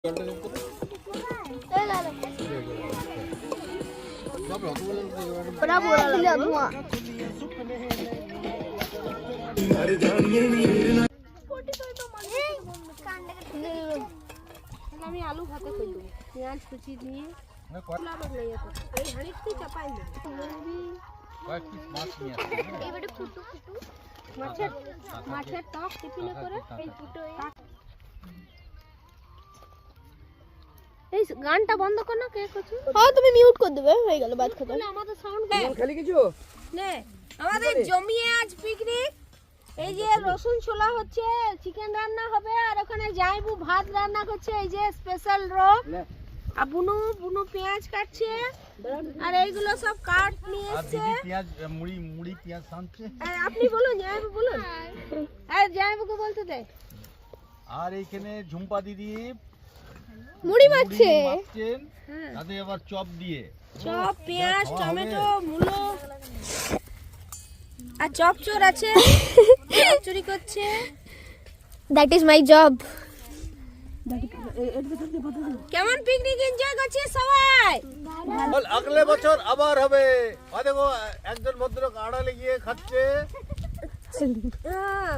আমি আলু ভাতে কই দেব পেঁয়াজ কুচি দিয়ে এই হাঁড়িতে চাপাই দেব কয়েক পিস মাছ নিয়ে আসো এবারে ফুটু ফুটু মাছের টক টিফিনে করে এই ফুটো এই গানটা বন্ধ কর না কে করছ হ্যাঁ তুমি মিউট করে দেবে হয়ে গেল বাদ খতম আমাদের সাউন্ড খালি কিছু নে আমাদের জমিয়ে আজ পিকনিক এই যে রসুন ছোলা হচ্ছে চিকেন রান্না হবে আর ওখানে জাইবু ভাত রান্না করছে এই যে স্পেশাল রক আর বুনু পেঁয়াজ কাটছে আর এইগুলো সব কাট নিয়ে এসেছে দিদি পেঁয়াজ মুড়ি পেঁয়াজ সানছে আপনি বলুন জাইবু বলুন আর জাইবুকে বলতে দে আর এইখানে ঝুম্পা দিদি মুড়ি মারছে তাতে আবার চপ দিয়ে চপ পেঁয়াজ টমেটো মূলো আর চপ চোর আছে চুরি করছে দ্যাট ইজ মাই জব কেমন পিকনিক এনজয় করছে সবাই আগলে বছর আবার হবে দেখো একজন ভদ্রলোক আড়ালে গিয়ে খাচ্ছে হ্যাঁ